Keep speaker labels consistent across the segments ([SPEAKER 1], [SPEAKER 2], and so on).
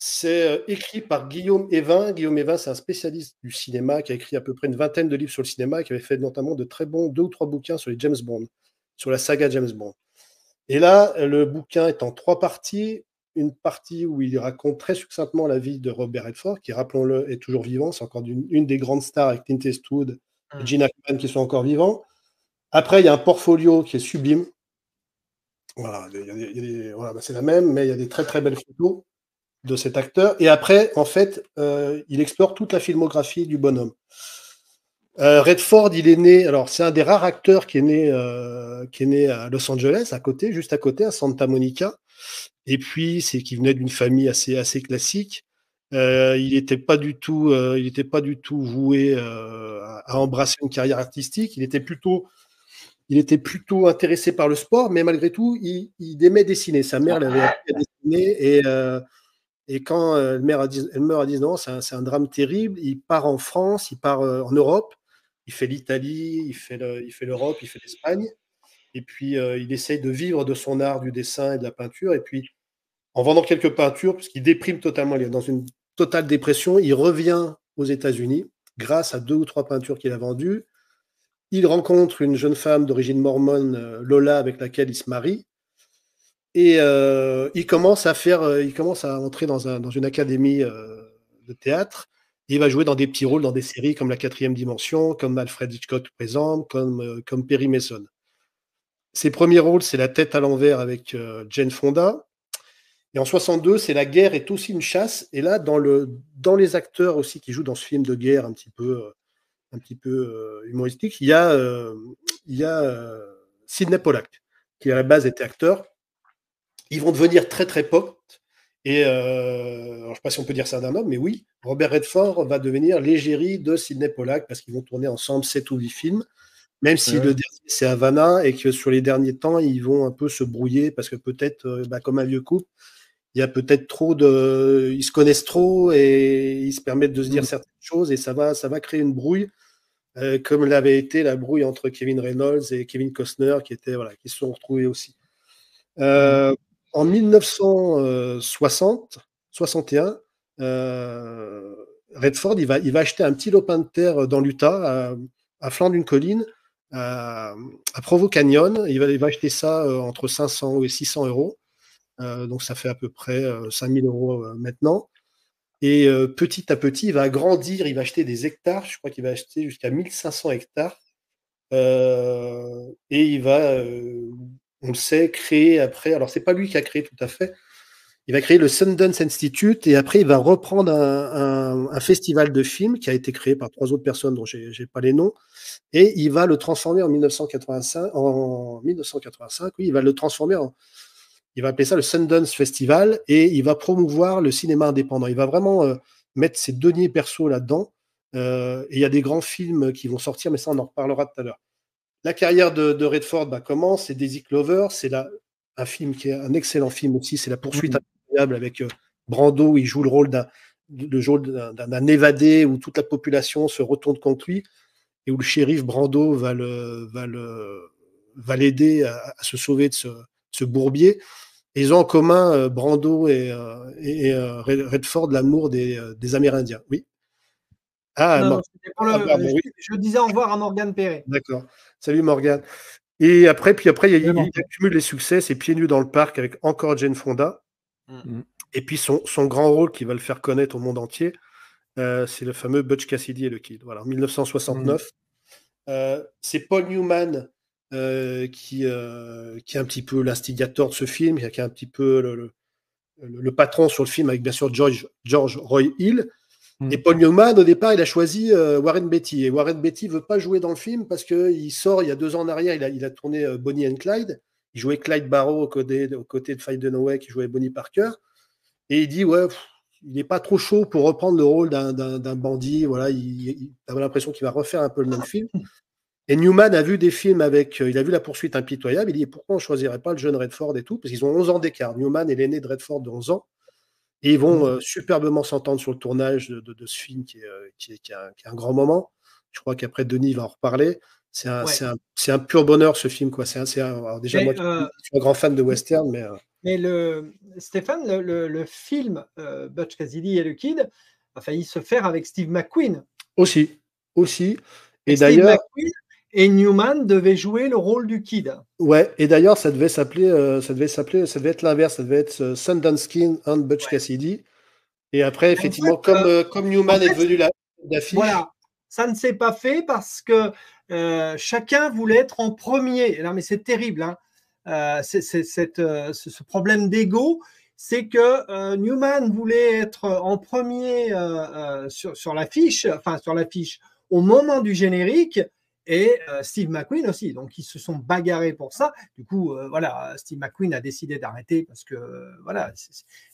[SPEAKER 1] C'est écrit par Guillaume Evin. Guillaume Evin, c'est un spécialiste du cinéma qui a écrit à peu près une vingtaine de livres sur le cinéma et qui avait fait notamment de très bons 2 ou 3 bouquins sur les James Bond, sur la saga James Bond. Et là, le bouquin est en 3 parties. Une partie où il raconte très succinctement la vie de Robert Redford, qui, rappelons-le, est toujours vivant. C'est encore une des grandes stars avec Clint Eastwood et Gene Hackman qui sont encore vivants. Après, il y a un portfolio qui est sublime. Voilà, voilà, c'est la même, mais il y a des très très belles photos de cet acteur. Et après, en fait, il explore toute la filmographie du bonhomme. Redford, il est né. Alors, c'est un des rares acteurs qui est né à Los Angeles, à côté, juste à côté, à Santa Monica. Et puis, c'est qu'il venait d'une famille assez classique. Il n'était pas du tout voué à embrasser une carrière artistique. Il était plutôt intéressé par le sport, mais malgré tout, il aimait dessiner. Sa mère l'avait appris à dessiner et quand elle meurt à 19 ans, c'est un drame terrible. Il part en France, il part en Europe, il fait l'Italie, il fait l'Europe, il fait l'Espagne. Et puis, il essaye de vivre de son art du dessin et de la peinture. Et puis, en vendant quelques peintures, puisqu'il déprime totalement, il est dans une totale dépression, il revient aux États-Unis grâce à 2 ou 3 peintures qu'il a vendues. Il rencontre une jeune femme d'origine mormone, Lola, avec laquelle il se marie. Et il commence à entrer dans une académie de théâtre. Et il va jouer dans des petits rôles dans des séries comme La Quatrième Dimension, comme Alfred Hitchcock présente, comme Perry Mason. Ses premiers rôles, c'est La Tête à l'envers avec Jane Fonda. Et en 62, c'est La guerre est aussi une chasse. Et là, dans les acteurs aussi qui jouent dans ce film de guerre un petit peu humoristique, il y a Sidney Pollack, qui à la base était acteur. Ils vont devenir très très potes. Et alors, je ne sais pas si on peut dire ça d'un homme, mais oui, Robert Redford va devenir l'égérie de Sidney Pollack parce qu'ils vont tourner ensemble 7 ou 8 films, même si le dernier c'est Havana et que sur les derniers temps, ils vont un peu se brouiller parce que peut-être, comme un vieux couple, il y a peut-être ils se connaissent trop et ils se permettent de se dire certaines choses et ça va créer une brouille, comme l'avait été la brouille entre Kevin Reynolds et Kevin Costner qui se sont retrouvés aussi. En 1961, Redford, il va acheter un petit lopin de terre dans l'Utah, à flanc d'une colline, à Provo Canyon. Il va acheter ça entre 500 et 600 euros. Donc, ça fait à peu près 5000 euros maintenant. Et petit à petit, il va agrandir, il va acheter des hectares. Je crois qu'il va acheter jusqu'à 1500 hectares. Et il va, on le sait, créer après. Alors, c'est pas lui qui a créé tout à fait. Il va créer le Sundance Institute et après, il va reprendre un festival de films qui a été créé par 3 autres personnes dont j'ai pas les noms. Et il va le transformer en 1985. Oui, il va le transformer il va appeler ça le Sundance Festival et il va promouvoir le cinéma indépendant. Il va vraiment mettre ses deniers perso là-dedans. Et il y a des grands films qui vont sortir, mais ça, on en reparlera tout à l'heure. La carrière de Redford commence, c'est Daisy Clover, c'est un film qui est un excellent film aussi, c'est La poursuite incroyable avec Brando, il joue le rôle d'un évadé où toute la population se retourne contre lui et où le shérif Brando va l'aider à se sauver de ce bourbier. Et ils ont en commun, Brando et Redford, l'amour des Amérindiens. Oui.
[SPEAKER 2] Non, je disais au revoir à Morgane Perret.
[SPEAKER 1] D'accord. Salut Morgane. Et après, il accumule les succès, c'est Pieds nus dans le parc avec encore Jane Fonda. Et puis son grand rôle qui va le faire connaître au monde entier, c'est le fameux Butch Cassidy et le Kid. Voilà, en 1969. C'est Paul Newman qui est un petit peu l'instigateur de ce film, qui est un petit peu le patron sur le film, avec bien sûr George Roy Hill. Et Paul Newman, au départ, il a choisi Warren Beatty. Et Warren Beatty ne veut pas jouer dans le film parce qu'il sort, il y a 2 ans en arrière, il a tourné Bonnie and Clyde. Il jouait Clyde Barrow aux côtés de Faye Dunaway, qui jouait Bonnie Parker. Et il dit, ouais, il n'est pas trop chaud pour reprendre le rôle d'un bandit. Voilà, il avait l'impression qu'il va refaire un peu le même film. Et Newman a vu des films il a vu La poursuite impitoyable. Il dit, pourquoi on ne choisirait pas le jeune Redford et tout? Parce qu'ils ont 11 ans d'écart. Newman est l'aîné de Redford de 11 ans. Et ils vont superbement s'entendre sur le tournage de ce film qui est un grand moment. Je crois qu'après, Denis va en reparler. C'est un pur bonheur, ce film, quoi. Alors déjà, moi, je suis un grand fan de western, mais
[SPEAKER 2] Mais Stéphane, le film Butch Cassidy et le Kid a failli se faire avec Steve McQueen.
[SPEAKER 1] Aussi, aussi.
[SPEAKER 2] Et
[SPEAKER 1] Et
[SPEAKER 2] Steve
[SPEAKER 1] d'ailleurs,
[SPEAKER 2] McQueen et Newman devaient jouer le rôle du Kid.
[SPEAKER 1] ouais, et d'ailleurs, ça devait être l'inverse, ça devait être Sundance Kid and Butch
[SPEAKER 2] Ouais.
[SPEAKER 1] Cassidy. Et après,
[SPEAKER 2] En
[SPEAKER 1] effectivement,
[SPEAKER 2] fait,
[SPEAKER 1] comme
[SPEAKER 2] en
[SPEAKER 1] Newman est
[SPEAKER 2] fait,
[SPEAKER 1] devenu l'affiche,
[SPEAKER 2] voilà, ça ne s'est pas fait parce que chacun voulait être en premier. Non, mais c'est terrible, hein. Ce problème d'ego, c'est que Newman voulait être en premier sur l'affiche, enfin sur l'affiche au moment du générique, et Steve McQueen aussi. Donc ils se sont bagarrés pour ça. Du coup, voilà, Steve McQueen a décidé d'arrêter parce que voilà,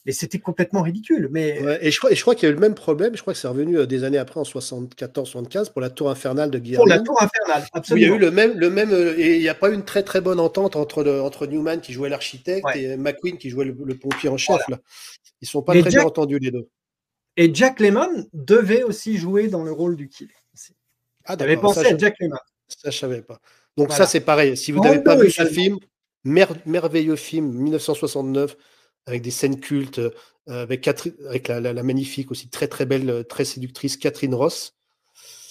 [SPEAKER 2] mais c'était complètement ridicule. Mais
[SPEAKER 1] ouais, et je crois qu'il y a eu le même problème, je crois que c'est revenu des années après, en 74-75, pour la Tour infernale de
[SPEAKER 2] pour la
[SPEAKER 1] Guillermin,
[SPEAKER 2] Tour infernale,
[SPEAKER 1] où il y a eu
[SPEAKER 2] absolument.
[SPEAKER 1] et il n'y a pas eu une très très bonne entente entre Newman qui jouait l'architecte
[SPEAKER 2] Ouais.
[SPEAKER 1] et McQueen qui jouait le pompier en
[SPEAKER 2] Voilà.
[SPEAKER 1] chef, là. Ils sont pas
[SPEAKER 2] Mais
[SPEAKER 1] très bien entendus, les deux.
[SPEAKER 2] Jack Lemmon devait aussi jouer dans le rôle du Kid.
[SPEAKER 1] Ah
[SPEAKER 2] Il avait
[SPEAKER 1] d'accord,
[SPEAKER 2] pensé à Jack Lemmon.
[SPEAKER 1] ça je savais pas. Donc ça
[SPEAKER 2] Voilà.
[SPEAKER 1] c'est pareil, si vous n'avez pas
[SPEAKER 2] Brando
[SPEAKER 1] vu ce
[SPEAKER 2] également.
[SPEAKER 1] film, merveilleux film, 1969, avec des scènes cultes, avec la magnifique aussi, très très belle, très séductrice Catherine Ross.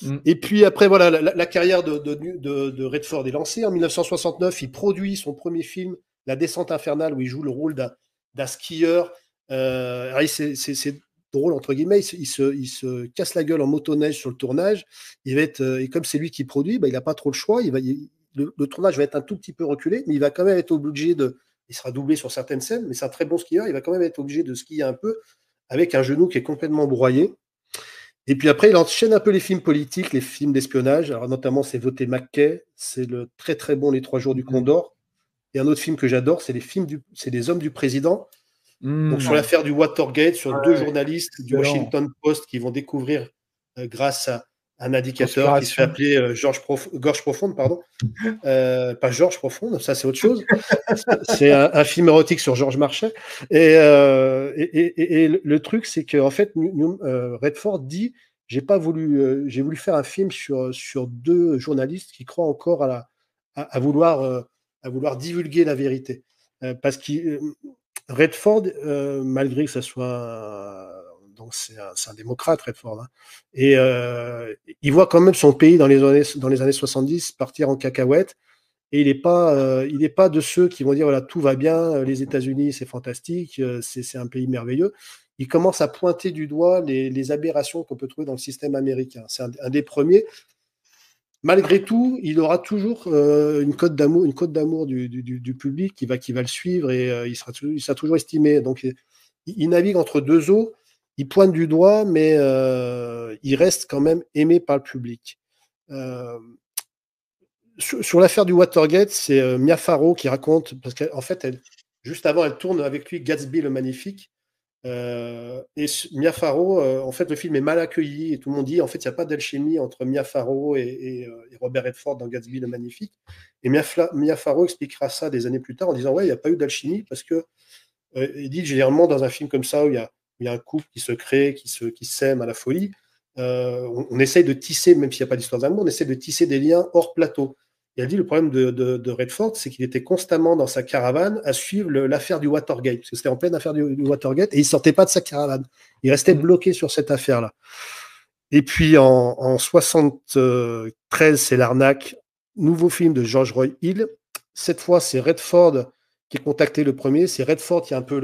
[SPEAKER 3] Mm.
[SPEAKER 1] Et puis après, voilà, la carrière de Redford est lancée. En 1969, il produit son premier film, La Descente infernale, où il joue le rôle d'un skieur. C'est drôle, entre guillemets, il se casse la gueule en motoneige sur le tournage. Et comme c'est lui qui produit, bah, il n'a pas trop le choix. Le tournage va être un tout petit peu reculé, mais il va quand même être obligé de. Il sera doublé sur certaines scènes, mais c'est un très bon skieur. Il va quand même être obligé de skier un peu avec un genou qui est complètement broyé. Et puis après, il enchaîne un peu les films politiques, les films d'espionnage. Alors notamment, c'est Voter McKay, c'est le très très bon Les Trois Jours du
[SPEAKER 3] Mm.
[SPEAKER 1] Condor. Et un autre film que j'adore, c'est Les Hommes du Président. Donc sur
[SPEAKER 3] Mm.
[SPEAKER 1] l'affaire du Watergate, sur deux
[SPEAKER 2] Ouais,
[SPEAKER 1] journalistes du
[SPEAKER 3] Excellent.
[SPEAKER 1] Washington Post qui vont découvrir, grâce à un indicateur qui se fait
[SPEAKER 3] Conspiration.
[SPEAKER 1] appeler Gorge Profonde, pardon. Pas Georges Profonde, ça c'est autre chose. C'est un film érotique sur Georges Marchais. Et le truc, c'est qu'en fait, Redford dit, j'ai voulu faire un film sur deux journalistes qui croient encore à vouloir divulguer la vérité. Parce que Redford, malgré que ce soit donc c'est un démocrate, Redford, hein, et il voit quand même son pays dans les années 70 partir en cacahuète. Et il est pas de ceux qui vont dire voilà, tout va bien, les États-Unis c'est fantastique, c'est un pays merveilleux. Il commence à pointer du doigt les aberrations qu'on peut trouver dans le système américain. C'est un des premiers. Malgré tout, il aura toujours une cote d'amour du public qui va le suivre, et il sera toujours estimé. Donc il navigue entre deux eaux, il pointe du doigt, mais il reste quand même aimé par le public. Euh, sur l'affaire du Watergate, c'est Mia Farrow qui raconte, parce qu'en fait, juste avant, elle tourne avec lui Gatsby le Magnifique. Mia Farrow, en fait, le film est mal accueilli et tout le monde dit, en fait, il n'y a pas d'alchimie entre Mia Farrow et Robert Redford dans Gatsby le Magnifique. Et Mia Farrow expliquera ça des années plus tard en disant, ouais, il n'y a pas eu d'alchimie parce que, il dit, généralement, dans un film comme ça, où il y a un couple qui se crée, qui s'aime à la folie, on essaye de tisser, même s'il n'y a pas d'histoire d'amour, on essaie de tisser des liens hors plateau. Il a dit le problème de Redford, c'est qu'il était constamment dans sa caravane à suivre l'affaire du Watergate, parce que c'était en pleine affaire du Watergate, et il sortait pas de sa caravane. Il restait bloqué sur cette affaire-là. Et puis en 73, c'est l'arnaque, nouveau film de George Roy Hill. Cette fois, c'est Redford qui est contacté le premier. C'est Redford qui est un peu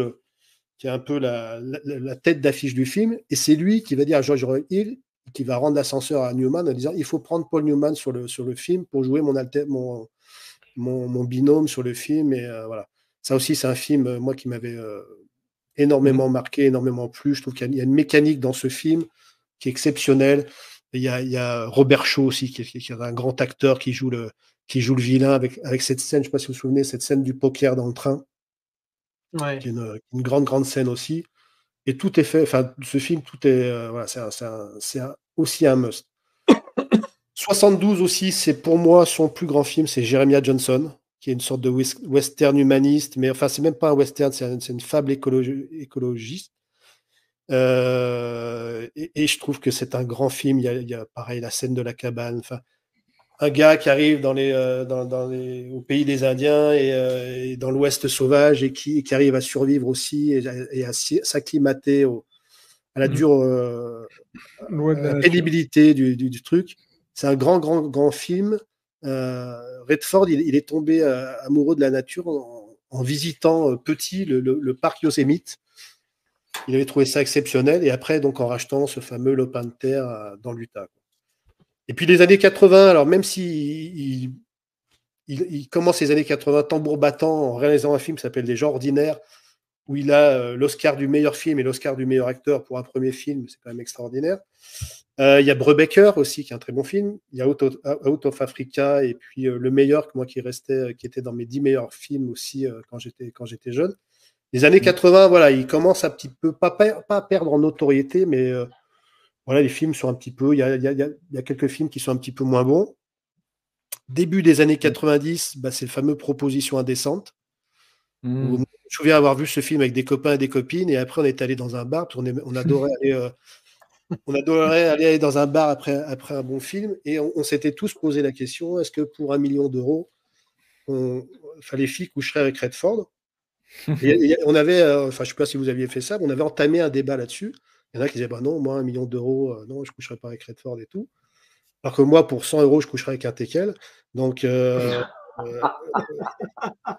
[SPEAKER 1] la tête d'affiche du film, et c'est lui qui va dire à George Roy Hill, qui va rendre l'ascenseur à Newman en disant il faut prendre Paul Newman sur le film pour jouer mon binôme sur le film. Et voilà. Ça aussi, c'est un film, moi, qui m'avait énormément marqué, énormément plu. Je trouve qu'il y a une mécanique dans ce film qui est exceptionnelle. Il y a Robert Shaw aussi, qui est un grand acteur qui joue le vilain avec cette scène, je ne sais pas si vous vous souvenez, cette scène du poker dans le train,
[SPEAKER 2] Ouais.
[SPEAKER 1] qui est une grande, grande scène aussi. Et tout est fait, enfin, ce film, tout est, voilà, aussi un must. 72 aussi, c'est pour moi son plus grand film, c'est Jeremiah Johnson, qui est une sorte de western humaniste, mais enfin, c'est même pas un western, c'est une fable écologiste. Et je trouve que c'est un grand film. Il y a pareil la scène de la cabane. Enfin, un gars qui arrive au pays des Indiens et dans l'Ouest sauvage et qui arrive à survivre aussi et à s'acclimater à la dure
[SPEAKER 3] Loi de la nature.
[SPEAKER 1] pénibilité du truc. C'est un grand, grand, grand film. Redford, il est tombé amoureux de la nature en visitant petit le parc Yosemite. Il avait trouvé ça exceptionnel et après, donc, en rachetant ce fameux lopin de terre dans l'Utah. Et puis les années 80, alors même si il commence les années 80 tambour battant en réalisant un film qui s'appelle Les gens ordinaires, où il a l'Oscar du meilleur film et l'Oscar du meilleur acteur pour un premier film, c'est quand même extraordinaire. Il y a Brubaker aussi, qui est un très bon film. Il y a Out of Africa et puis le meilleur, moi qui était dans mes 10 meilleurs films aussi quand j'étais jeune. Les années 80, voilà, il commence un petit peu, pas à perdre en notoriété, mais voilà, les films sont un petit peu, il y a quelques films qui sont un petit peu moins bons. Début des années 90, c'est le fameux Proposition indécente. Je me souviens avoir vu ce film avec des copains et des copines, et après on est allé dans un bar, on adorait aller dans un bar après un bon film, et on s'était tous posé la question, est-ce que pour 1 million d'euros, les filles coucheraient avec Redford? Et on avait, je ne sais pas si vous aviez fait ça, mais on avait entamé un débat là-dessus. Il y en a qui disaient, non, moi, 1 million d'euros, non, je ne coucherai pas avec Redford et tout. Alors que moi, pour 100 euros, je coucherais avec un teckel. Donc, voilà. En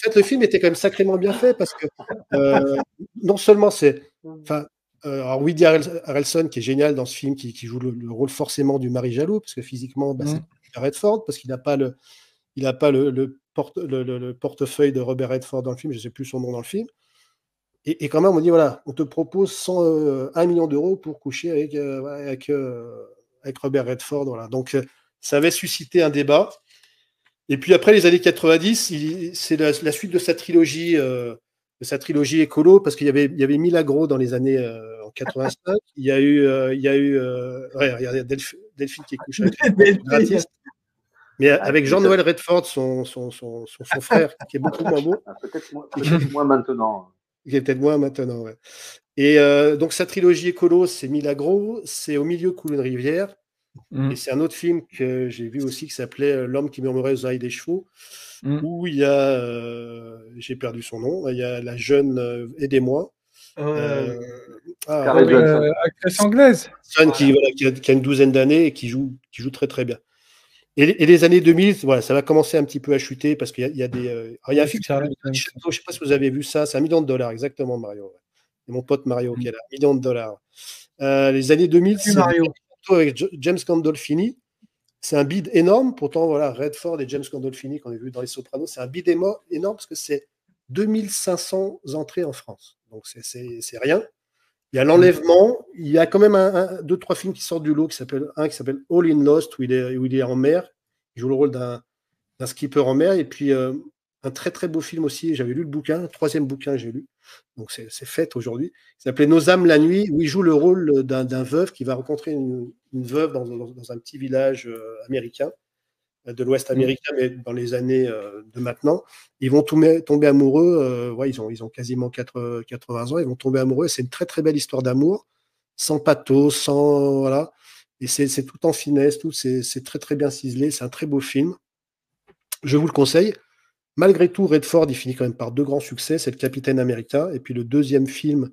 [SPEAKER 1] fait, le film était quand même sacrément bien fait parce que non seulement c'est. Alors, Woody Harrelson, qui est génial dans ce film, qui joue le rôle forcément du mari jaloux, parce que physiquement, c'est Redford, parce qu'il n'a pas le portefeuille de Robert Redford dans le film, je ne sais plus son nom dans le film. Et quand même, on dit, voilà, on te propose 1 million d'euros pour coucher avec Robert Redford. Voilà. Donc, ça avait suscité un débat. Et puis après, les années 90, c'est la suite de sa trilogie écolo, parce qu'il y avait Milagro dans les années en 85. Il y a eu regardez, Delphine qui couche avec Redford. Mais avec Jean-Noël Redford, son frère, qui est beaucoup moins beau.
[SPEAKER 4] Peut-être moins maintenant.
[SPEAKER 1] Il est peut-être moins maintenant, ouais. Et donc, sa trilogie écolo, c'est Milagro, c'est Au milieu coule une rivière. Et c'est un autre film que j'ai vu aussi qui s'appelait L'homme qui murmurait aux oreilles des chevaux, où il y a, j'ai perdu son nom, il y a la jeune Aidez-moi.
[SPEAKER 3] Actrice anglaise.
[SPEAKER 1] Qui a une douzaine d'années et qui joue très très bien. Et les années 2000, voilà, ça va commencer un petit peu à chuter parce qu'il y a des. Il y a un film, je ne sais pas si vous avez vu ça, c'est $1 million, exactement, Mario. Ouais. Et mon pote Mario qui est là, $1 million. Les années 2000, c'est Mario avec James Gandolfini. C'est un bid énorme. Pourtant, voilà, Redford et James Gandolfini, qu'on a vu dans Les Sopranos, c'est un bid énorme parce que c'est 2500 entrées en France. Donc, c'est rien. Il y a l'enlèvement. Il y a quand même 2-3 films qui sortent du lot, qui s'appelle All in Lost, où il est en mer. Il joue le rôle d'un skipper en mer. Et puis, un très, très beau film aussi. J'avais lu le bouquin, 3e bouquin, j'ai lu. Donc, c'est fait aujourd'hui. Il s'appelait Nos âmes la nuit, où il joue le rôle d'un veuf qui va rencontrer une veuve dans un petit village américain, de l'Ouest américain, mais dans les années de maintenant. Ils vont tomber amoureux. Ils ont quasiment 80 ans. Ils vont tomber amoureux. C'est une très, très belle histoire d'amour, sans pathos, sans. Voilà. Et c'est tout en finesse, c'est très, très bien ciselé. C'est un très beau film. Je vous le conseille. Malgré tout, Redford, il finit quand même par 2 grands succès. C'est Le Capitaine America. Et puis le deuxième film,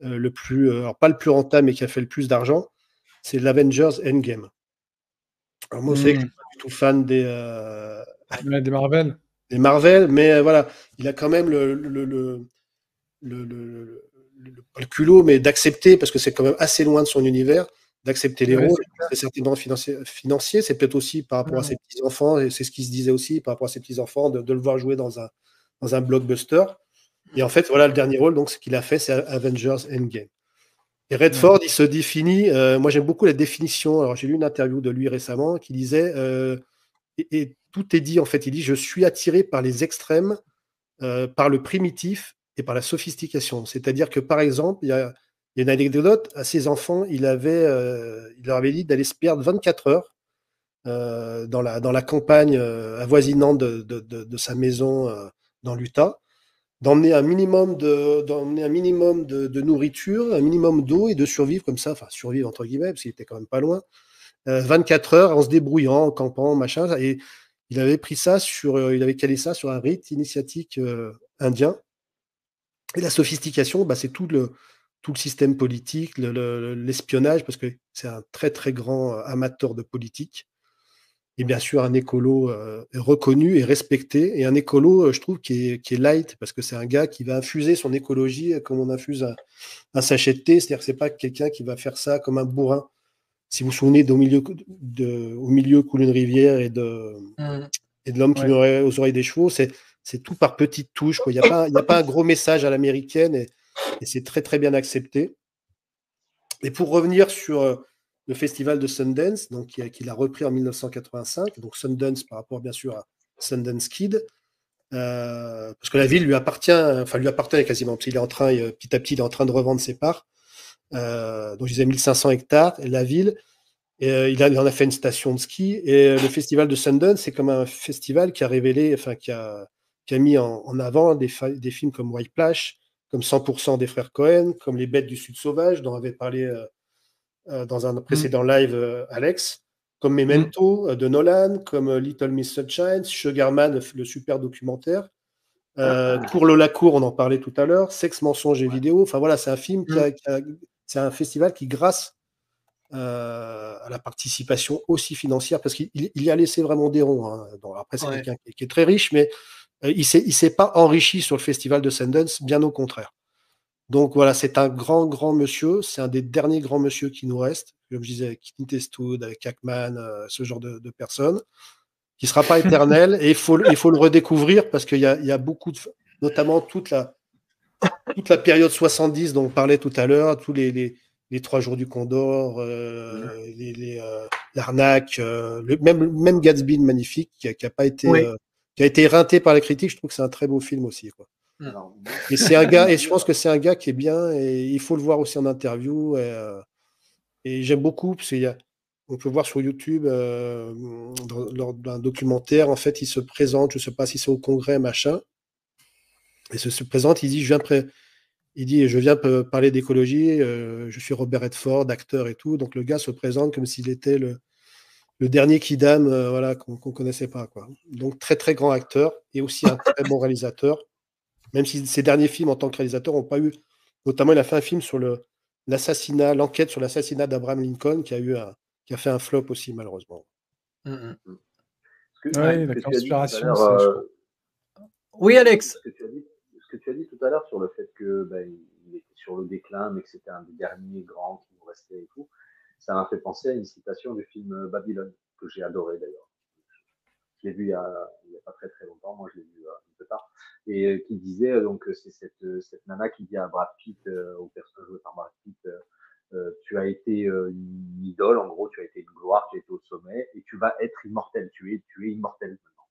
[SPEAKER 1] alors pas le plus rentable, mais qui a fait le plus d'argent, c'est l'Avengers Endgame. Alors moi, vous savez que je ne suis pas du tout fan des
[SPEAKER 3] Marvel.
[SPEAKER 1] Des Marvel, mais voilà, il a quand même pas le culot, mais d'accepter, parce que c'est quand même assez loin de son univers, d'accepter les rôles. C'est certainement financier, c'est peut-être aussi par rapport à ses petits-enfants, et c'est ce qu'il se disait aussi, par rapport à ses petits-enfants, de le voir jouer dans un blockbuster. Et en fait, voilà, le dernier rôle, donc, ce qu'il a fait, c'est Avengers Endgame. Et Redford, il se définit, moi j'aime beaucoup la définition, alors j'ai lu une interview de lui récemment qui disait, et tout est dit en fait, il dit « Je suis attiré par les extrêmes, par le primitif et par la sophistication ». C'est-à-dire que par exemple, il y a une anecdote, à ses enfants, il leur avait dit d'aller se perdre 24 heures dans la campagne avoisinante de sa maison dans l'Utah, d'emmener un minimum de nourriture, un minimum d'eau et de survivre comme ça, enfin survivre entre guillemets, parce qu'il était quand même pas loin. 24 heures en se débrouillant, en campant, machin. Et il avait pris ça il avait calé ça sur un rite initiatique indien. Et la sophistication, c'est tout le système politique, l'espionnage, parce que c'est un très très grand amateur de politique. Et bien sûr, un écolo reconnu et respecté. Et un écolo, je trouve, qui est light, parce que c'est un gars qui va infuser son écologie comme on infuse un sachet de thé. C'est-à-dire que c'est pas quelqu'un qui va faire ça comme un bourrin. Si vous vous souvenez d'au milieu, au milieu coule une rivière et de l'homme qui meurt aux oreilles des chevaux, c'est tout par petites touches, quoi. Il n'y a pas un gros message à l'américaine et c'est très très bien accepté. Et pour revenir sur le festival de Sundance, donc qu'il a repris en 1985, donc Sundance par rapport bien sûr à Sundance Kid, parce que la ville lui appartenait quasiment, parce qu'il est en train, petit à petit, il est en train de revendre ses parts. Donc je disais 1500 hectares, et la ville, et il en a fait une station de ski, et le festival de Sundance, c'est comme un festival qui a révélé, qui a mis en avant des films comme White Plash, comme 100% des frères Cohen, comme Les Bêtes du Sud sauvage, dont avait parlé dans un précédent live Alex, comme Memento de Nolan, comme Little Miss Sunshine, Sugarman, le super documentaire, Pour Lola Cour, on en parlait tout à l'heure, Sexe, mensonge et vidéo. Enfin voilà, c'est un film c'est un festival qui, grâce à la participation aussi financière, parce qu'il y a laissé vraiment des ronds. Hein. Après, c'est quelqu'un qui est très riche, mais il s'est pas enrichi sur le festival de Sundance, bien au contraire. Donc voilà, c'est un grand, grand monsieur. C'est un des derniers grands monsieur qui nous reste. Comme je disais, avec Clint Eastwood, avec Hackman, ce genre de personnes, qui ne sera pas éternel. Et il faut le redécouvrir parce qu'il y a beaucoup notamment toute la période 70 dont on parlait tout à l'heure, tous les 3 jours du Condor, l'arnaque, même Gatsby magnifique qui a pas été qui a été éreinté par la critique. Je trouve que c'est un très beau film aussi, quoi. Et c'est un gars, et je pense que c'est un gars qui est bien, et il faut le voir aussi en interview. Et j'aime beaucoup parce on peut voir sur YouTube lors d'un documentaire, en fait, il se présente, je ne sais pas si c'est au congrès, machin, et se présente, il dit, je viens parler d'écologie, je suis Robert Redford, acteur et tout. Donc le gars se présente comme s'il était le dernier Kidam, voilà, qu'on connaissait pas, quoi. Donc très très grand acteur et aussi un très bon réalisateur. Même si ses derniers films en tant que réalisateur n'ont pas eu. Notamment, il a fait un film sur l'enquête sur l'assassinat d'Abraham Lincoln, qui a fait un flop aussi, malheureusement.
[SPEAKER 3] Oui, la conspiration,
[SPEAKER 2] Oui, Alex.
[SPEAKER 4] Ce que tu as dit tout à l'heure sur le fait que il était sur le déclin, mais que c'était un des derniers grands qui nous restait et tout, ça m'a fait penser à une citation du film Babylone, que j'ai adoré d'ailleurs. Je l'ai vu il y a pas très très longtemps, moi je l'ai vu un peu tard, et qui disait, donc c'est cette nana qui dit à Brad Pitt, au personnage joué par Brad Pitt, tu as été une idole, en gros, tu as été une gloire, tu as été au sommet, et tu vas être immortel, tu es immortel maintenant,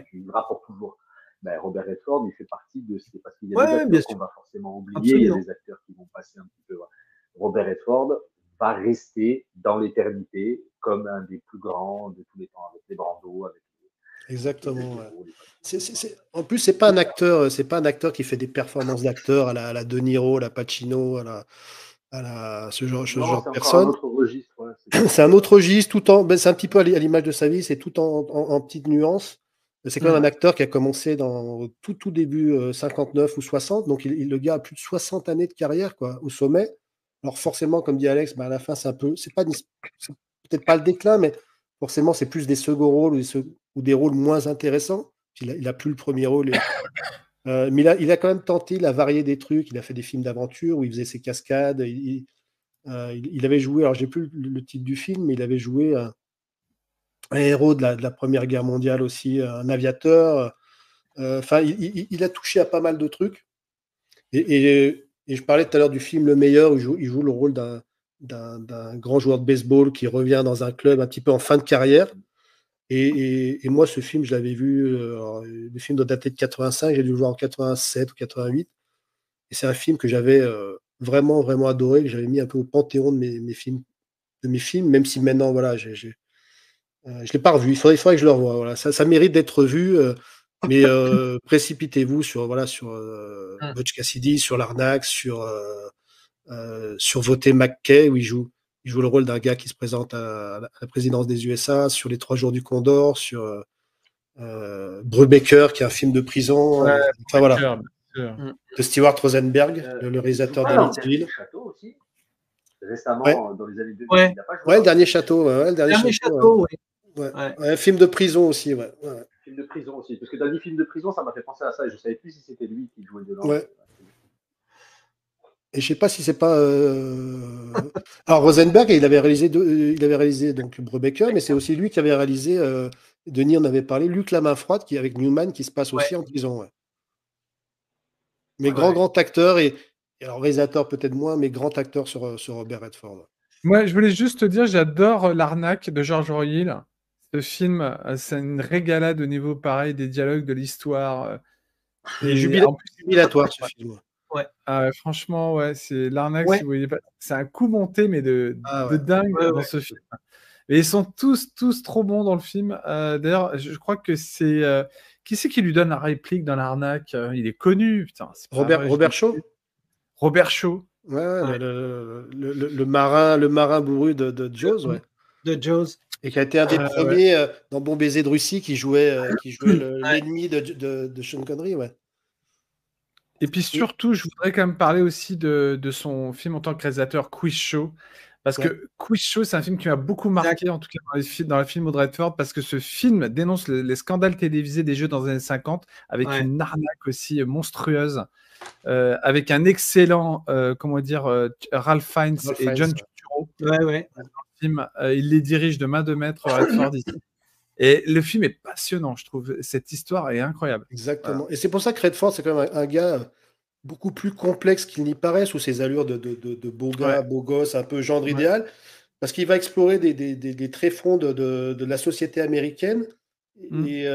[SPEAKER 4] tu vivras pour toujours. Robert Redford, il fait partie de c'est parce qu'il y a des acteurs qu'on va forcément oublier, absolument. Il y a des acteurs qui vont passer un petit peu. Robert Redford va rester dans l'éternité comme un des plus grands de tous les temps, avec les Brando, avec
[SPEAKER 1] exactement. En plus, c'est pas un acteur qui fait des performances d'acteur à la De Niro, à la Pacino, ce genre de personne. C'est un autre registre, c'est un petit peu à l'image de sa vie, c'est tout en petites nuances. C'est quand même un acteur qui a commencé dans tout début 59 ou 60, donc le gars a plus de 60 années de carrière, quoi, au sommet. Alors forcément, comme dit Alex, à la fin, c'est peut-être pas le déclin, mais forcément, c'est plus des seconds rôles ou des rôles moins intéressants. Il a plus le premier rôle. Mais il a quand même tenté, il a varié des trucs. Il a fait des films d'aventure où il faisait ses cascades. Il avait joué, alors j'ai plus le titre du film, mais il avait joué un héros de la Première Guerre mondiale aussi, un aviateur. Enfin, il a touché à pas mal de trucs. Et je parlais tout à l'heure du film Le Meilleur, où il joue le rôle d'un grand joueur de baseball qui revient dans un club un petit peu en fin de carrière. Et moi, ce film, je l'avais vu, le film doit dater de 85, j'ai dû le voir en 87 ou 88. Et c'est un film que j'avais vraiment, vraiment adoré, que j'avais mis un peu au panthéon de mes films, même si maintenant, voilà, je l'ai pas revu. Il faudrait que je le revoie. Voilà. Ça mérite d'être vu, mais précipitez-vous sur Butch Cassidy, sur l'arnaque, sur Voté McKay, où il joue il joue le rôle d'un gars qui se présente à la présidence des USA, sur les 3 jours du Condor, sur Brubaker, qui est un film de prison.
[SPEAKER 3] Ouais,
[SPEAKER 1] Enfin voilà.
[SPEAKER 3] sûr.
[SPEAKER 1] De Stewart Rosenberg, le réalisateur d'Amityville.
[SPEAKER 4] Château aussi. Récemment, dans les années 2000.
[SPEAKER 2] Ouais,
[SPEAKER 1] le dernier château. Le dernier château, un film de prison aussi.
[SPEAKER 4] Film de prison aussi. Parce que dans les films de prison, ça m'a fait penser à ça. Et je ne savais plus si c'était lui qui jouait dedans.
[SPEAKER 1] Ouais. Et je ne sais pas si c'est pas. Alors Rosenberg, il avait réalisé donc Brubaker, mais c'est aussi lui qui avait réalisé. Denis en avait parlé. Luc la main froide, qui avec Newman, qui se passe aussi en prison. Mais grand acteur et alors réalisateur peut-être moins, mais grand acteur sur Robert Redford.
[SPEAKER 3] Moi, je voulais juste te dire, j'adore L'Arnaque de George Royle. Ce film, c'est une régalade au niveau pareil des dialogues, de l'histoire.
[SPEAKER 1] Et jubilatoire ce film.
[SPEAKER 2] Ouais.
[SPEAKER 3] Franchement, c'est L'Arnaque. Si vous voyez pas, c'est un coup monté, mais de dingue dans ce film. Et ils sont tous trop bons dans le film. D'ailleurs, je crois que c'est qui c'est qui lui donne la réplique dans L'Arnaque? Il est connu, putain.
[SPEAKER 1] Robert Shaw.
[SPEAKER 3] Robert Shaw.
[SPEAKER 1] Le marin bourru de Jaws,
[SPEAKER 2] De Jaws.
[SPEAKER 1] Et qui a été un des premiers dans Bon baiser de Russie qui jouait l'ennemi de Sean Connery,
[SPEAKER 3] Et puis surtout, je voudrais quand même parler aussi de son film en tant que réalisateur, Quiz Show. Parce que Quiz Show, c'est un film qui m'a beaucoup marqué, en tout cas dans le film de Redford, parce que ce film dénonce les scandales télévisés des jeux dans les années 50, avec une arnaque aussi monstrueuse, avec un excellent, Ralph Fiennes et John Turturro. Dans le film, il les dirige de main de maître, Redford ici. Et le film est passionnant, je trouve. Cette histoire est incroyable.
[SPEAKER 1] Exactement. Et c'est pour ça que Redford, c'est quand même un gars beaucoup plus complexe qu'il n'y paraît, sous ses allures de beau gars, beau gosse, un peu gendre idéal, parce qu'il va explorer des tréfonds de la société américaine. Et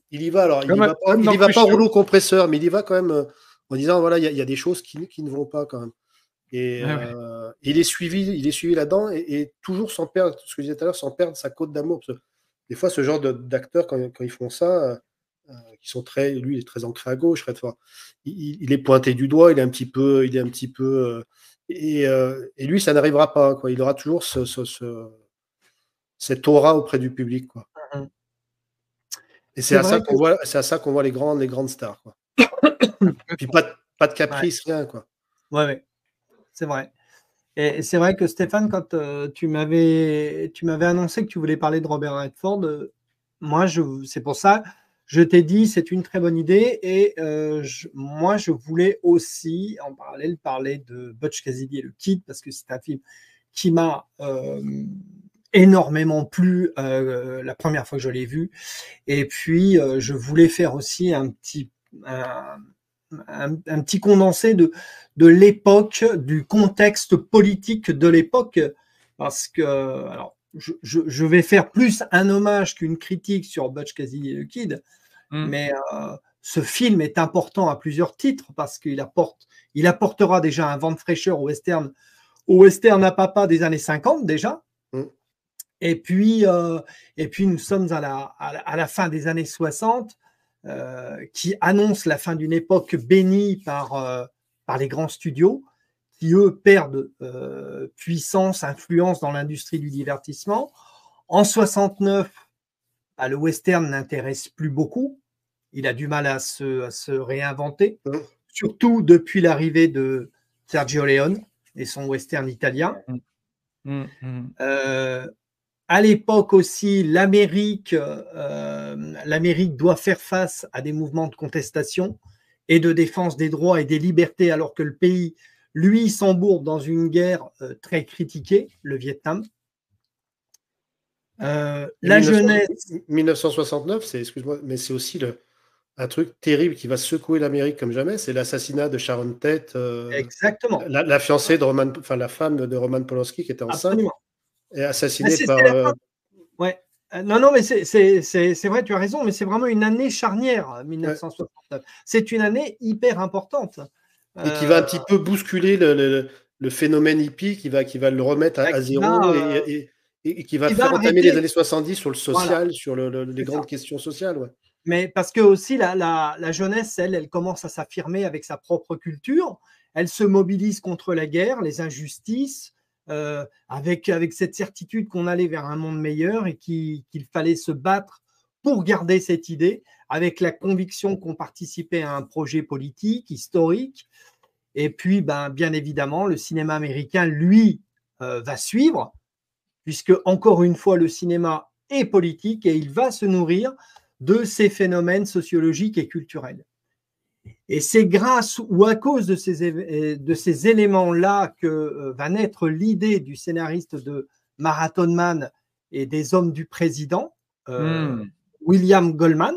[SPEAKER 1] il y va, alors, il y va pas rouleau compresseur, mais il y va quand même en disant, voilà, il y a des choses qui ne vont pas quand même. Et il est suivi là-dedans, et toujours sans perdre, ce que je disais tout à l'heure, sans perdre sa cote d'amour. Parce que des fois, ce genre d'acteurs, quand ils font ça, qui sont lui, il est très ancré à gauche, Redford. Il est pointé du doigt, il est un petit peu, et lui, ça n'arrivera pas, quoi. Il aura toujours cette aura auprès du public, quoi. Et c'est à ça qu'on voit les grandes stars, quoi. Puis pas de caprice, rien, quoi.
[SPEAKER 2] Ouais, c'est vrai. Et c'est vrai que Stéphane, quand tu m'avais annoncé que tu voulais parler de Robert Redford, moi, c'est pour ça, je t'ai dit, c'est une très bonne idée. Et moi, je voulais aussi, en parallèle, parler de Butch Cassidy et le Kid, parce que c'est un film qui m'a énormément plu la première fois que je l'ai vu. Et puis, je voulais faire aussi un petit condensé de l'époque, du contexte politique de l'époque, parce que alors, je vais faire plus un hommage qu'une critique sur Butch Cassidy et le Kid, mais ce film est important à plusieurs titres, parce qu'il apportera déjà un vent de fraîcheur au western à papa des années 50 déjà. Et puis nous sommes à la fin des années 60, qui annonce la fin d'une époque bénie par les grands studios, qui eux perdent puissance, influence dans l'industrie du divertissement. En 69, le western n'intéresse plus beaucoup. Il a du mal à se réinventer, surtout depuis l'arrivée de Sergio Leone et son western italien. À l'époque aussi, l'Amérique doit faire face à des mouvements de contestation et de défense des droits et des libertés, alors que le pays, lui, s'embourbe dans une guerre très critiquée, le Vietnam. La jeunesse.
[SPEAKER 1] 1969, excuse-moi, mais c'est aussi un truc terrible qui va secouer l'Amérique comme jamais, c'est l'assassinat de Sharon Tate.
[SPEAKER 2] Exactement.
[SPEAKER 1] La fiancée de la femme de Roman Polanski, qui était enceinte.
[SPEAKER 2] Absolument.
[SPEAKER 1] Et assassinée par.
[SPEAKER 2] Non, mais c'est vrai, tu as raison, mais c'est vraiment une année charnière, 1969. C'est une année hyper importante.
[SPEAKER 1] Et qui va un petit peu bousculer le phénomène hippie, qui va le remettre à zéro, et qui va faire entamer les années 70 sur le social, sur les grandes questions sociales.
[SPEAKER 2] Mais parce que aussi, la jeunesse, elle commence à s'affirmer avec sa propre culture. Elle se mobilise contre la guerre, les injustices, avec cette certitude qu'on allait vers un monde meilleur et qu'il fallait se battre pour garder cette idée, avec la conviction qu'on participait à un projet politique, historique. Et puis, bien évidemment, le cinéma américain, lui, va suivre, puisque, encore une fois, le cinéma est politique et il va se nourrir de ces phénomènes sociologiques et culturels. Et c'est grâce ou à cause de ces éléments-là que va naître l'idée du scénariste de Marathon Man et des Hommes du Président, William Goldman,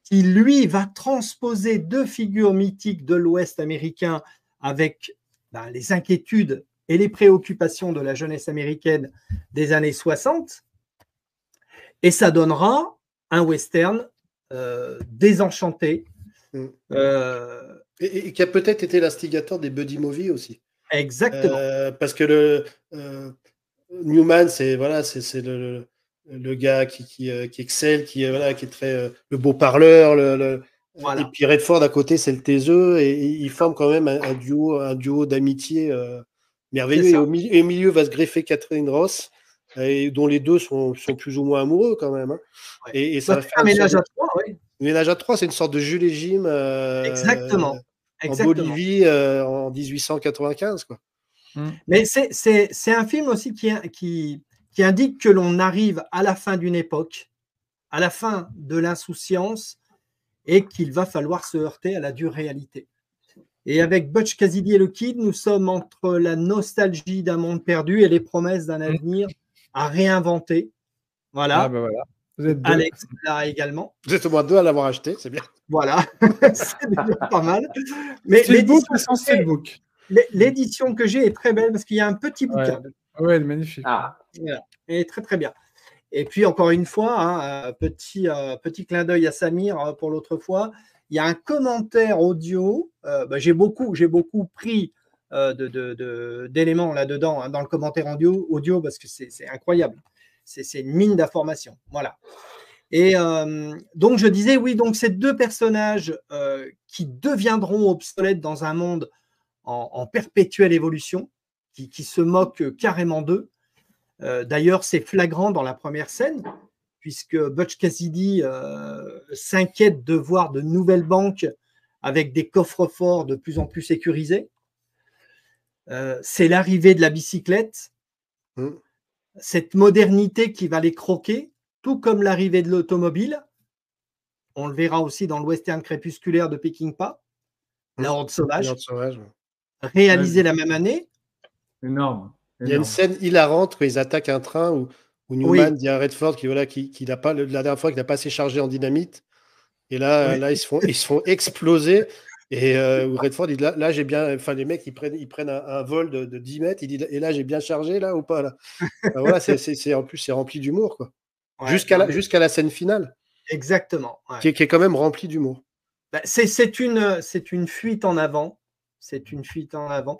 [SPEAKER 2] qui, lui, va transposer deux figures mythiques de l'Ouest américain avec les inquiétudes et les préoccupations de la jeunesse américaine des années 60. Et ça donnera un western désenchanté.
[SPEAKER 1] Et qui a peut-être été l'instigateur des buddy movies aussi.
[SPEAKER 2] Exactement.
[SPEAKER 1] Parce que Newman, c'est le gars qui excelle, qui est très le beau parleur. Et puis Redford à côté, c'est le taiseux, et ils forment quand même un duo d'amitié merveilleux. Et au milieu va se greffer Catherine Ross, dont les deux sont plus ou moins amoureux quand même. Hein.
[SPEAKER 2] Ouais.
[SPEAKER 1] Et ça va faire
[SPEAKER 2] un ménage à trois, oui.
[SPEAKER 1] Ménage à trois, c'est une sorte de Jules et Jim
[SPEAKER 2] Exactement.
[SPEAKER 1] En Bolivie en 1895. Quoi.
[SPEAKER 2] Mais c'est un film aussi qui indique que l'on arrive à la fin d'une époque, à la fin de l'insouciance, et qu'il va falloir se heurter à la dure réalité. Et avec Butch Cassidy et le Kid, nous sommes entre la nostalgie d'un monde perdu et les promesses d'un avenir à réinventer. Voilà.
[SPEAKER 3] Voilà. Vous êtes deux.
[SPEAKER 2] Alex là également.
[SPEAKER 1] Vous êtes au moins deux à l'avoir acheté, c'est bien.
[SPEAKER 2] Voilà, c'est déjà pas mal. Mais l'édition que j'ai est très belle parce qu'il y a un petit bouquin.
[SPEAKER 3] Ouais, magnifique.
[SPEAKER 2] Voilà. Et très très bien. Et puis encore une fois, petit clin d'œil à Samir pour l'autre fois. Il y a un commentaire audio. J'ai beaucoup pris d'éléments là-dedans dans le commentaire audio parce que c'est incroyable. C'est une mine d'informations. Voilà. Et donc, je disais, oui, donc ces deux personnages qui deviendront obsolètes dans un monde en perpétuelle évolution, qui se moquent carrément d'eux. D'ailleurs, c'est flagrant dans la première scène, puisque Butch Cassidy s'inquiète de voir de nouvelles banques avec des coffres-forts de plus en plus sécurisés. C'est l'arrivée de la bicyclette. Cette modernité qui va les croquer, tout comme l'arrivée de l'automobile. On le verra aussi dans le western crépusculaire de Peckinpah, La Horde Sauvage, réalisé la même année.
[SPEAKER 3] Énorme.
[SPEAKER 1] Il y a une scène hilarante quand ils attaquent un train où Newman dit à Redford qu'il n'a pas, la dernière fois, qu'il n'a pas assez chargé en dynamite. Et là ils se font exploser. Et Redford dit là j'ai bien, enfin les mecs ils prennent un vol de 10 mètres. Il dit et là j'ai bien chargé là ou pas là. Voilà, en plus c'est rempli d'humour quoi. Jusqu'à la scène finale.
[SPEAKER 2] Exactement.
[SPEAKER 1] Qui est quand même remplie d'humour.
[SPEAKER 2] C'est une fuite en avant. C'est une fuite en avant.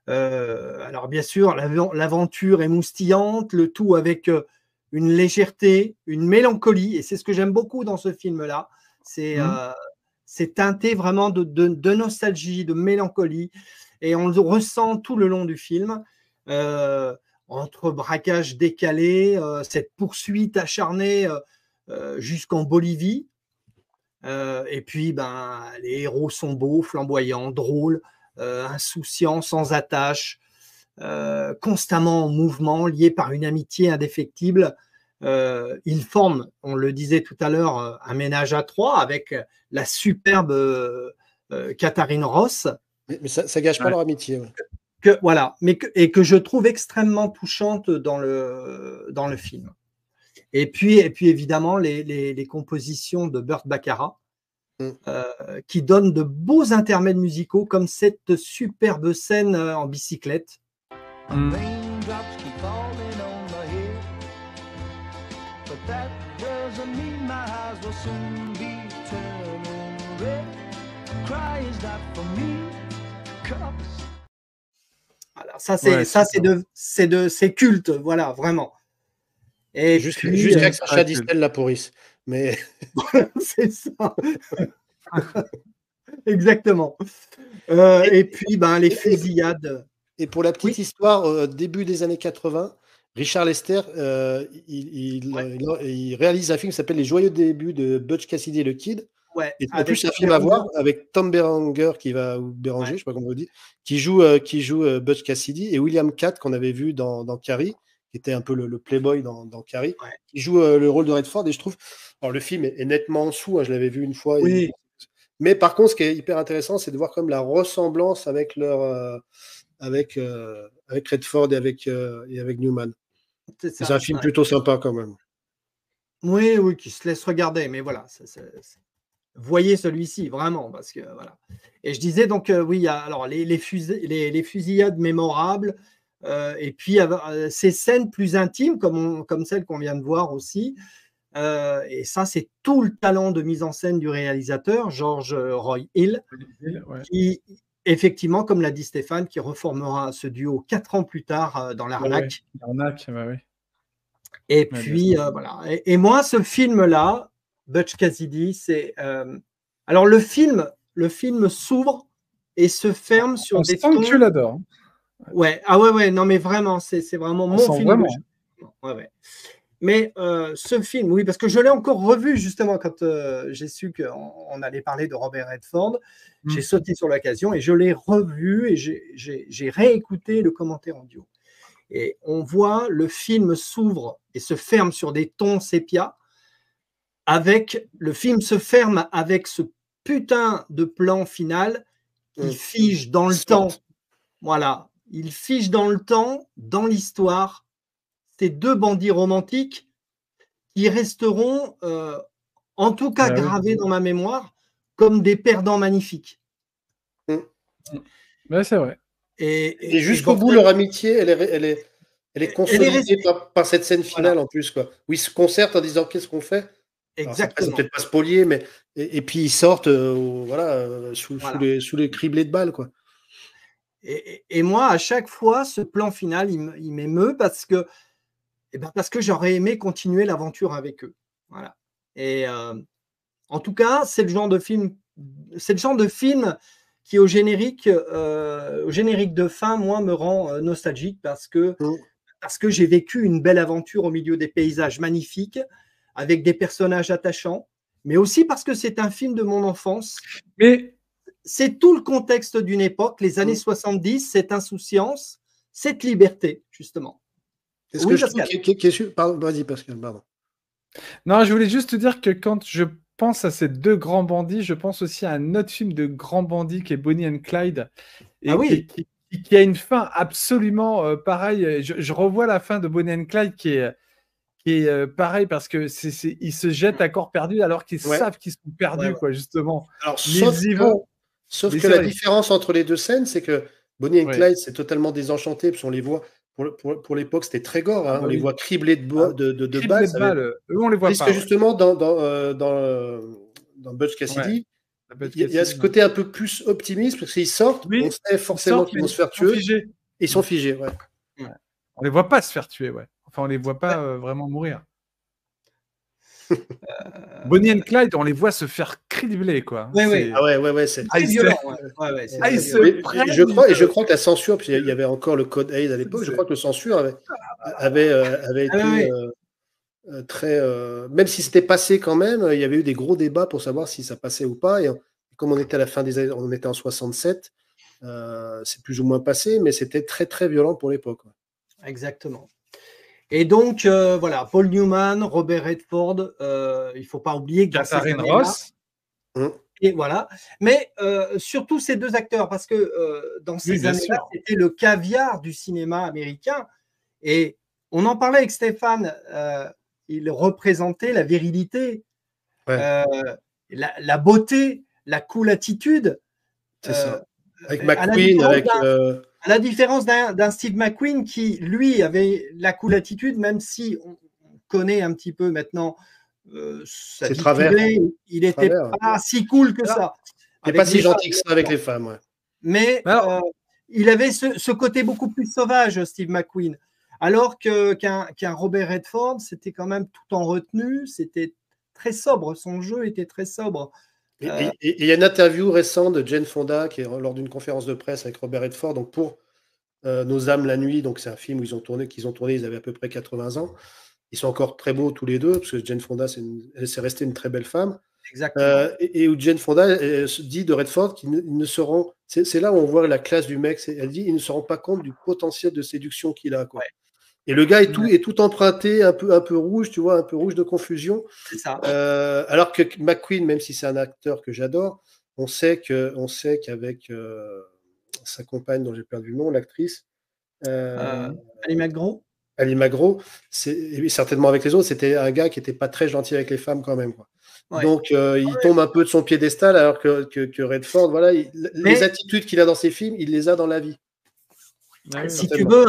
[SPEAKER 2] Alors bien sûr l'aventure est moustillante, le tout avec une légèreté, une mélancolie, et c'est ce que j'aime beaucoup dans ce film là. C'est teinté vraiment de nostalgie, de mélancolie, et on le ressent tout le long du film, entre braquages décalés, cette poursuite acharnée jusqu'en Bolivie, et puis les héros sont beaux, flamboyants, drôles, insouciants, sans attache, constamment en mouvement, liés par une amitié indéfectible. Ils forment, on le disait tout à l'heure, un ménage à trois avec la superbe Catherine Ross.
[SPEAKER 1] Mais ça ne gâche pas leur amitié.
[SPEAKER 2] Et que je trouve extrêmement touchante dans le film. Et puis évidemment, les compositions de Burt Bacharach, qui donnent de beaux intermèdes musicaux, comme cette superbe scène en bicyclette. Alors c'est culte, voilà, vraiment. Et
[SPEAKER 1] jusqu'à que Sacha Distel la pourrisse. Mais
[SPEAKER 2] c'est ça. Exactement. Et puis les fusillades.
[SPEAKER 1] Et pour la petite
[SPEAKER 2] Oui.
[SPEAKER 1] histoire, début des années 80, Richard Lester, il réalise un film qui s'appelle Les joyeux débuts de Butch Cassidy et le Kid.
[SPEAKER 2] Ouais,
[SPEAKER 1] Et en plus,
[SPEAKER 2] avec
[SPEAKER 1] c'est un
[SPEAKER 2] Tom
[SPEAKER 1] film à voir
[SPEAKER 2] Berenger.
[SPEAKER 1] avec Tom Berenger ou Béranger,
[SPEAKER 2] Ouais.
[SPEAKER 1] je sais pas comment on dit, qui joue Butch Cassidy, et William Catt qu'on avait vu dans Carrie, qui était un peu le playboy dans Carrie,
[SPEAKER 2] Ouais.
[SPEAKER 1] qui joue le rôle de Redford. Et je trouve, alors le film est nettement en dessous, hein, je l'avais vu une fois.
[SPEAKER 2] Oui,
[SPEAKER 1] Mais par contre, ce qui est hyper intéressant, c'est de voir comme la ressemblance avec avec Redford et avec Newman.
[SPEAKER 2] c'est
[SPEAKER 1] C'est
[SPEAKER 2] ça.
[SPEAKER 1] un film
[SPEAKER 2] Ouais.
[SPEAKER 1] plutôt sympa quand même.
[SPEAKER 2] Oui, oui, qui se laisse regarder, mais voilà, voyez celui-ci, vraiment, parce que voilà. Et je disais donc, oui, il y a alors les fusillades mémorables, et puis ces scènes plus intimes, comme celle qu'on vient de voir aussi. Et ça, c'est tout le talent de mise en scène du réalisateur, George Roy Hill,
[SPEAKER 3] Ouais.
[SPEAKER 2] qui, effectivement, comme l'a dit Stéphane, qui reformera ce duo 4 ans plus tard dans L'Arnaque.
[SPEAKER 3] L'arnaque, oui.
[SPEAKER 2] Et puis, voilà. Et moi, ce film-là, Butch Cassidy, c'est. Alors, le film s'ouvre et se ferme sur
[SPEAKER 3] On
[SPEAKER 2] des
[SPEAKER 3] sent que tu
[SPEAKER 2] tons.
[SPEAKER 3] l'adores.
[SPEAKER 2] Ouais, ah ouais, non, mais vraiment, c'est vraiment
[SPEAKER 3] On
[SPEAKER 2] mon
[SPEAKER 3] sent
[SPEAKER 2] film.
[SPEAKER 3] vraiment.
[SPEAKER 2] Ouais. Mais ce film, oui, parce que je l'ai encore revu justement quand j'ai su qu'on allait parler de Robert Redford. J'ai sauté sur l'occasion et je l'ai revu et j'ai réécouté le commentaire audio. Et on voit le film s'ouvre et se ferme sur des tons sépia. Le film se ferme avec ce putain de plan final qui fige dans le temps. Voilà, il fige dans le temps, dans l'histoire, ces deux bandits romantiques qui resteront, en tout cas gravés dans ma mémoire, comme des perdants magnifiques.
[SPEAKER 3] Ouais, c'est vrai.
[SPEAKER 1] Et jusqu'au bout, leur amitié, elle est consolidée par cette scène finale,
[SPEAKER 2] voilà.
[SPEAKER 1] en plus, quoi. Où ils se concertent en disant qu'est-ce qu'on fait.
[SPEAKER 2] Exactement.
[SPEAKER 1] C'est peut-être pas spolié, mais et puis ils sortent sous les criblés de balles, quoi.
[SPEAKER 2] Et moi, à chaque fois, ce plan final, il m'émeut parce que j'aurais aimé continuer l'aventure avec eux. Voilà. Et en tout cas, c'est le genre de film qui, au générique de fin, moi, me rend nostalgique parce que j'ai vécu une belle aventure au milieu des paysages magnifiques, avec des personnages attachants, mais aussi parce que c'est un film de mon enfance.
[SPEAKER 3] Mais
[SPEAKER 2] c'est tout le contexte d'une époque, les années 70, cette insouciance, cette liberté, justement.
[SPEAKER 1] Est-ce que je trouve qui est pardon, vas-y Pascal, pardon.
[SPEAKER 3] Non, je voulais juste te dire que quand je pense à ces deux grands bandits, je pense aussi à un autre film de grands bandits qui est Bonnie and Clyde, et qui a une fin absolument pareille. Je revois la fin de Bonnie and Clyde qui est pareil parce que ils se jettent à corps perdu alors qu'ils savent qu'ils sont perdus, quoi, justement.
[SPEAKER 1] Alors, sauf
[SPEAKER 3] Mais
[SPEAKER 1] que la différence entre les deux scènes, c'est que Bonnie and Clyde, c'est totalement désenchanté, parce qu'on les voit, pour l'époque, c'était très gore, hein, on les voit criblés de balles.
[SPEAKER 3] Eux, on les voit pas.
[SPEAKER 1] Parce que justement, dans Butch Cassidy, il y a ce côté un peu plus optimiste, parce qu'ils sortent, on sait forcément qu'ils vont se faire tuer, et ils sont figés. Ouais.
[SPEAKER 3] On les voit pas se faire tuer, Enfin, on les voit pas vraiment mourir. Bonnie and Clyde, on les voit se faire cribler, quoi.
[SPEAKER 2] Oui.
[SPEAKER 1] Ah ouais, c'est
[SPEAKER 2] très violent.
[SPEAKER 1] Je crois que la censure, puis il y avait encore le code Hays à l'époque, je crois que la censure avait été très. Même si c'était passé quand même, il y avait eu des gros débats pour savoir si ça passait ou pas. Et comme on était à la fin des années, on était en 67, c'est plus ou moins passé, mais c'était très très violent pour l'époque.
[SPEAKER 2] Exactement. Et donc, voilà, Paul Newman, Robert Redford, il ne faut pas oublier que dans ces années-là,
[SPEAKER 3] Ross.
[SPEAKER 2] Et voilà. Mais surtout ces deux acteurs, parce que dans ces années-là, c'était le caviar du cinéma américain. Et on en parlait avec Stéphane, il représentait la virilité, la beauté, la cool attitude.
[SPEAKER 1] C'est ça. Avec McQueen,
[SPEAKER 2] à la différence d'un Steve McQueen qui, lui, avait la cool attitude, même si on connaît un petit peu maintenant sa vie privée, il n'était pas si cool que ça.
[SPEAKER 1] Il n'est pas si gentil que ça avec les femmes. Ouais.
[SPEAKER 2] Mais il avait ce côté beaucoup plus sauvage, Steve McQueen. Alors qu'un Robert Redford, c'était quand même tout en retenue, c'était très sobre, son jeu était très sobre.
[SPEAKER 1] Et il y a une interview récente de Jane Fonda qui est lors d'une conférence de presse avec Robert Redford, donc pour Nos âmes la nuit, donc c'est un film où qu'ils ont tourné, ils avaient à peu près 80 ans. Ils sont encore très beaux tous les deux, parce que Jane Fonda, c'est restée une très belle femme.
[SPEAKER 2] Exactement.
[SPEAKER 1] Et où Jane Fonda se dit de Redford qu'ils ne se rend. C'est là où on voit la classe du mec. Elle dit il ne se rend pas compte du potentiel de séduction qu'il a. Quoi.
[SPEAKER 2] Ouais.
[SPEAKER 1] Et le gars est tout emprunté, un peu rouge, tu vois, un peu rouge de confusion.
[SPEAKER 2] C'est ça.
[SPEAKER 1] Alors que McQueen, même si c'est un acteur que j'adore, on sait qu'avec sa compagne dont j'ai perdu le nom, l'actrice.
[SPEAKER 2] Ali McGraw.
[SPEAKER 1] Ali McGraw, certainement avec les autres, c'était un gars qui n'était pas très gentil avec les femmes quand même. Quoi.
[SPEAKER 2] Ouais.
[SPEAKER 1] Donc il tombe un peu de son piédestal, alors que Redford, voilà, les attitudes qu'il a dans ses films, il les a dans la vie.
[SPEAKER 2] Si tu veux,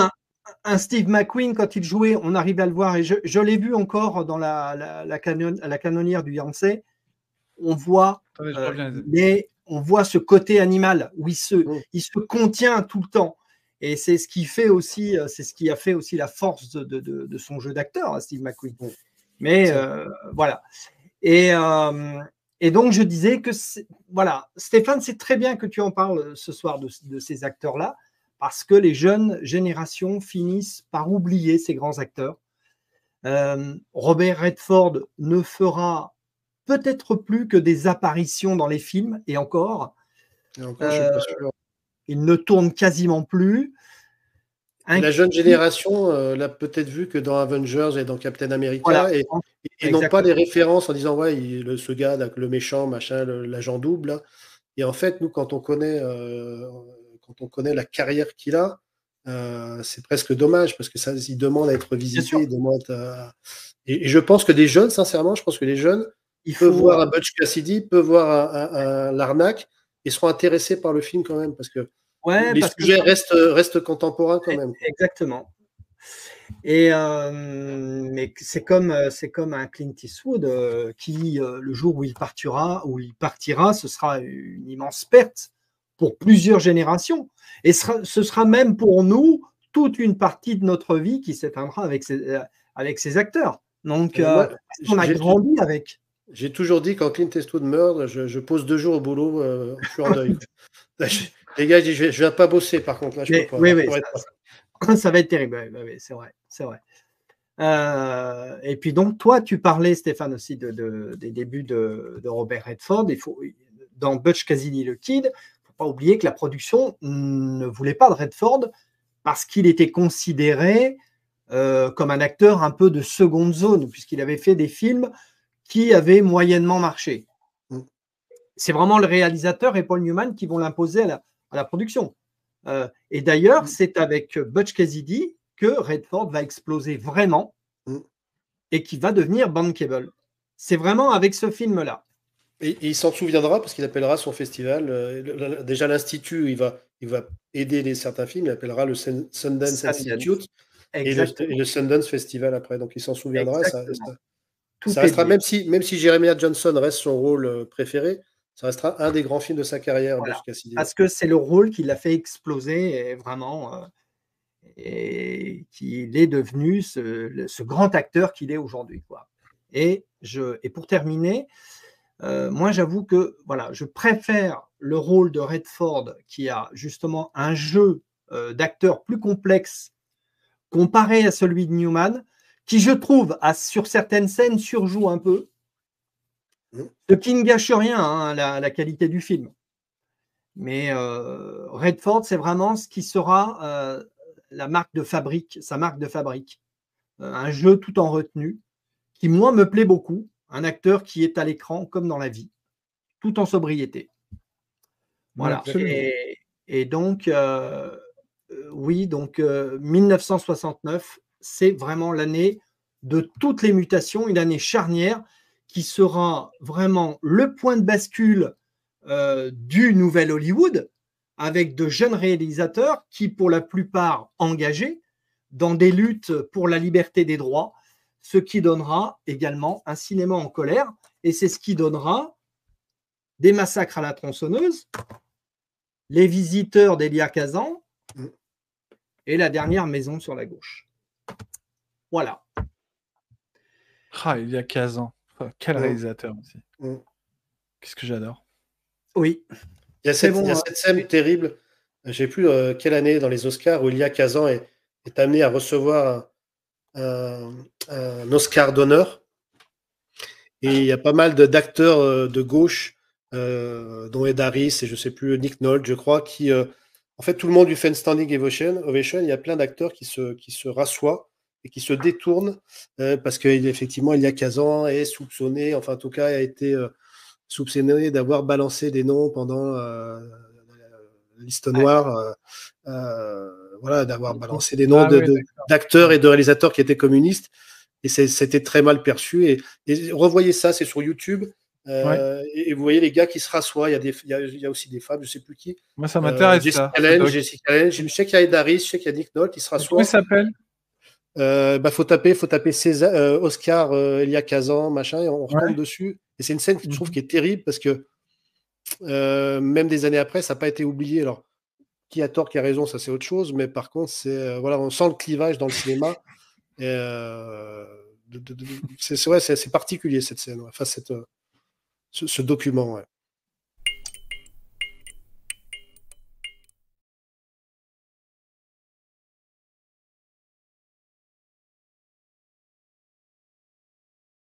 [SPEAKER 2] un Steve McQueen, quand il jouait, on arrive à le voir, et je l'ai vu encore dans la canonnière du Yancey, on voit, on voit ce côté animal où il se contient tout le temps. Et c'est ce qui fait aussi, c'est ce qui a fait aussi la force de son jeu d'acteur, Steve McQueen. Mais voilà. Et donc je disais que voilà, Stéphane, c'est très bien que tu en parles ce soir de ces acteurs-là, parce que les jeunes générations finissent par oublier ces grands acteurs. Robert Redford ne fera peut-être plus que des apparitions dans les films, et encore,
[SPEAKER 1] je suis pas sûr.
[SPEAKER 2] Il ne tourne quasiment plus.
[SPEAKER 1] La jeune génération l'a peut-être vu que dans Avengers et dans Captain America, voilà. et n'ont pas les références en disant ouais, ce gars, là, le méchant, machin, l'agent double. Là. Et en fait, nous, quand on connaît la carrière qu'il a, c'est presque dommage parce que ça, il demande à être visité, et je pense que des jeunes, sincèrement, je pense que les jeunes peuvent voir un Butch Cassidy, peuvent voir un Larnac et seront intéressés par le film quand même parce que les sujets restent contemporains quand même.
[SPEAKER 2] Exactement. Et mais c'est comme un Clint Eastwood qui, le jour où il partira, ce sera une immense perte pour plusieurs générations. Et ce sera même pour nous toute une partie de notre vie qui s'éteindra avec ces acteurs. Donc, on a grandi avec.
[SPEAKER 1] J'ai toujours dit quand Clint Eastwood meurt, je pose 2 jours au boulot, je suis en deuil. Les gars, je ne vais pas bosser par contre. Là, je peux pas.
[SPEAKER 2] Oui, ça va être terrible. Oui, c'est vrai. Et puis donc, toi, tu parlais, Stéphane, aussi des débuts de Robert Redford. Dans Butch Cassidy le Kid, il ne faut pas oublier que la production ne voulait pas de Redford parce qu'il était considéré comme un acteur un peu de seconde zone, puisqu'il avait fait des films qui avaient moyennement marché. C'est vraiment le réalisateur et Paul Newman qui vont l'imposer à la production. Et d'ailleurs, c'est avec Butch Cassidy que Redford va exploser vraiment et qui va devenir bankable. C'est vraiment avec ce film-là.
[SPEAKER 1] Et il s'en souviendra parce qu'il appellera son festival. Déjà, l'Institut, il va aider certains films. Il appellera le Sundance Institute et le Sundance Festival après. Donc, il s'en souviendra. Ça restera, même si Jeremiah Johnson reste son rôle préféré, ça restera un des grands films de sa carrière.
[SPEAKER 2] Voilà. Parce que c'est le rôle qui l'a fait exploser et vraiment, et qu'il est devenu ce grand acteur qu'il est aujourd'hui. Et pour terminer, moi j'avoue que voilà, je préfère le rôle de Redford qui a justement un jeu d'acteur plus complexe comparé à celui de Newman, qui je trouve sur certaines scènes surjoue un peu, ce qui ne gâche rien la qualité du film. Mais Redford, c'est vraiment ce qui sera sa marque de fabrique. Un jeu tout en retenue, qui moi me plaît beaucoup. Un acteur qui est à l'écran comme dans la vie, tout en sobriété. Voilà. Et donc, oui, donc 1969, c'est vraiment l'année de toutes les mutations, une année charnière qui sera vraiment le point de bascule du nouvel Hollywood, avec de jeunes réalisateurs qui, pour la plupart, engagés dans des luttes pour la liberté des droits, ce qui donnera également un cinéma en colère, et c'est ce qui donnera des massacres à la tronçonneuse, Les Visiteurs d'Elia Kazan et La Dernière Maison sur la gauche. Voilà.
[SPEAKER 3] Elia Kazan, quel réalisateur aussi. Qu'est-ce que j'adore.
[SPEAKER 2] Oui.
[SPEAKER 1] Il y a cette scène terrible je ne sais plus quelle année dans les Oscars, où Elia Kazan est amené à recevoir un Oscar d'honneur. Et il y a pas mal d'acteurs de gauche, dont Ed Harris et je ne sais plus, Nick Nolte, je crois, qui, en fait, tout le monde lui fait une standing ovation. Il y a plein d'acteurs qui se rassoient et qui se détournent parce qu'effectivement, Elia Kazan est soupçonné, enfin, en tout cas, a été soupçonné d'avoir balancé des noms pendant la liste noire, voilà, d'avoir balancé des noms d'acteurs et de réalisateurs qui étaient communistes. Et c'était très mal perçu. Et revoyez ça, c'est sur YouTube. Et vous voyez les gars qui se rassoient. Il y a aussi des femmes, je ne sais plus qui.
[SPEAKER 3] Moi, ça m'intéresse.
[SPEAKER 1] Jessica Lange. Je sais qu'il y a Ed Harris, je sais qu'il y a Nick Nolte, qui se rassoient.
[SPEAKER 3] Comment il s'appelle?
[SPEAKER 1] Faut taper César, Oscar, Elia Kazan, machin, et on retombe dessus. Et c'est une scène que je trouve qui est terrible parce que même des années après, ça n'a pas été oublié. Alors, qui a tort, qui a raison, ça c'est autre chose. Mais par contre, voilà, on sent le clivage dans le cinéma. C'est particulier cette scène, enfin ce document. Ouais.